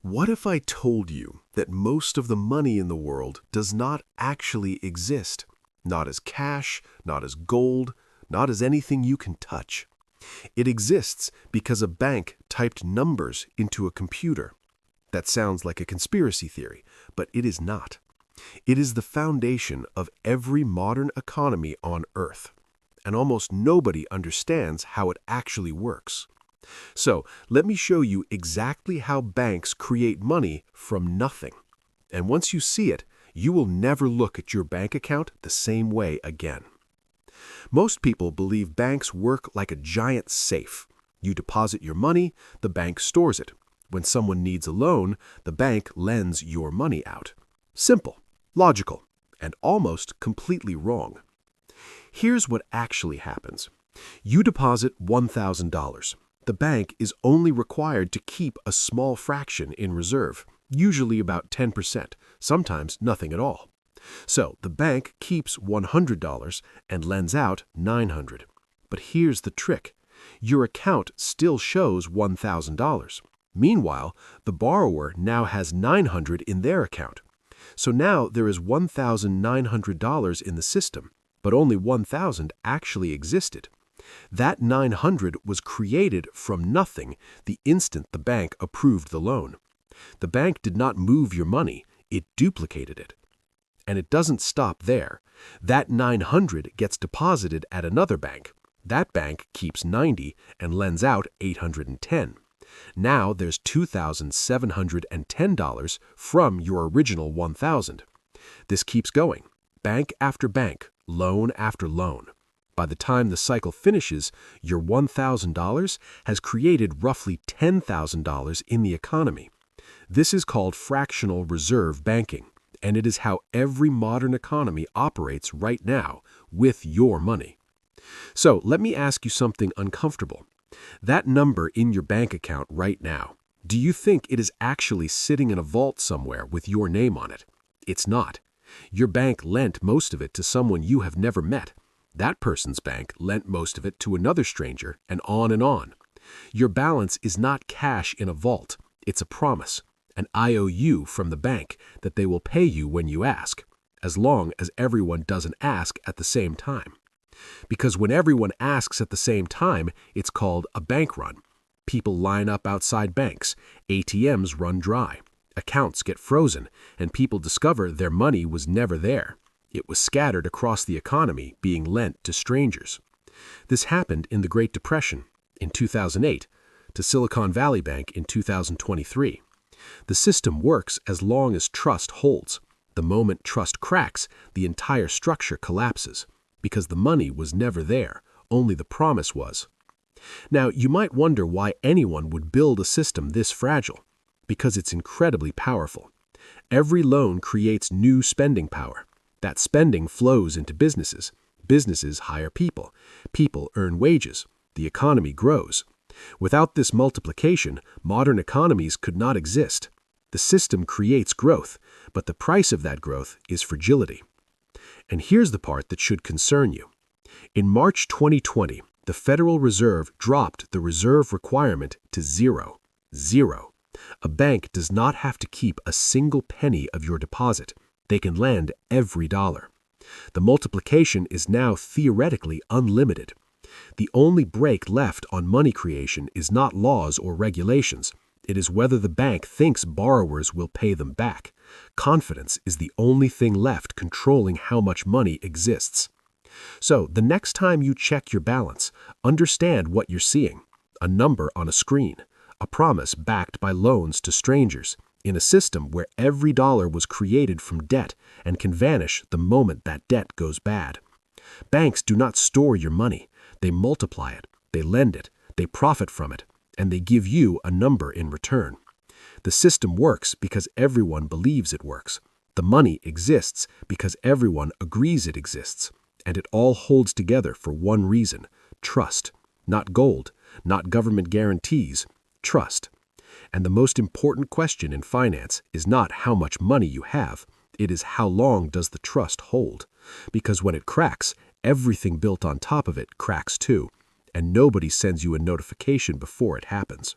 What if I told you that most of the money in the world does not actually exist? Not as cash, not as gold, not as anything you can touch. It exists because a bank typed numbers into a computer. That sounds like a conspiracy theory, but it is not. It is the foundation of every modern economy on Earth, and almost nobody understands how it actually works. So let me show you exactly how banks create money from nothing. And once you see it, you will never look at your bank account the same way again. Most people believe banks work like a giant safe. You deposit your money, the bank stores it. When someone needs a loan, the bank lends your money out. Simple, logical, and almost completely wrong. Here's what actually happens. You deposit $1,000. The bank is only required to keep a small fraction in reserve, usually about 10%, sometimes nothing at all. So the bank keeps $100 and lends out $900. But here's the trick. Your account still shows $1,000. Meanwhile, the borrower now has $900 in their account. So now there is $1,900 in the system, but only $1,000 actually existed. That $900 was created from nothing the instant the bank approved the loan. The bank did not move your money, it duplicated it. And it doesn't stop there. That $900 gets deposited at another bank. That bank keeps $90 and lends out $810. Now there's $2,710 from your original $1,000. This keeps going, bank after bank, loan after loan. By the time the cycle finishes, your $1,000 has created roughly $10,000 in the economy. This is called fractional reserve banking, and it is how every modern economy operates right now with your money. So let me ask you something uncomfortable. That number in your bank account right now, do you think it is actually sitting in a vault somewhere with your name on it? It's not. Your bank lent most of it to someone you have never met. That person's bank lent most of it to another stranger, and on and on. Your balance is not cash in a vault. It's a promise, an IOU from the bank that they will pay you when you ask, as long as everyone doesn't ask at the same time. Because when everyone asks at the same time, it's called a bank run. People line up outside banks, ATMs run dry, accounts get frozen, and people discover their money was never there. It was scattered across the economy, being lent to strangers. This happened in the Great Depression in 2008, to Silicon Valley Bank in 2023. The system works as long as trust holds. The moment trust cracks, the entire structure collapses, because the money was never there, only the promise was. Now, you might wonder why anyone would build a system this fragile. Because it's incredibly powerful. Every loan creates new spending power. That spending flows into businesses. Businesses hire people. People earn wages. The economy grows. Without this multiplication, modern economies could not exist. The system creates growth, but the price of that growth is fragility. And here's the part that should concern you. In March 2020, the Federal Reserve dropped the reserve requirement to zero. Zero. A bank does not have to keep a single penny of your deposit. They can lend every dollar. The multiplication is now theoretically unlimited. The only brake left on money creation is not laws or regulations. It is whether the bank thinks borrowers will pay them back. Confidence is the only thing left controlling how much money exists. So, the next time you check your balance, understand what you're seeing. A number on a screen. A promise backed by loans to strangers. In a system where every dollar was created from debt and can vanish the moment that debt goes bad. Banks do not store your money. They multiply it, they lend it, they profit from it, and they give you a number in return. The system works because everyone believes it works. The money exists because everyone agrees it exists. And it all holds together for one reason: trust. Not gold, not government guarantees, trust. And the most important question in finance is not how much money you have, it is how long does the trust hold. Because when it cracks, everything built on top of it cracks too, and nobody sends you a notification before it happens.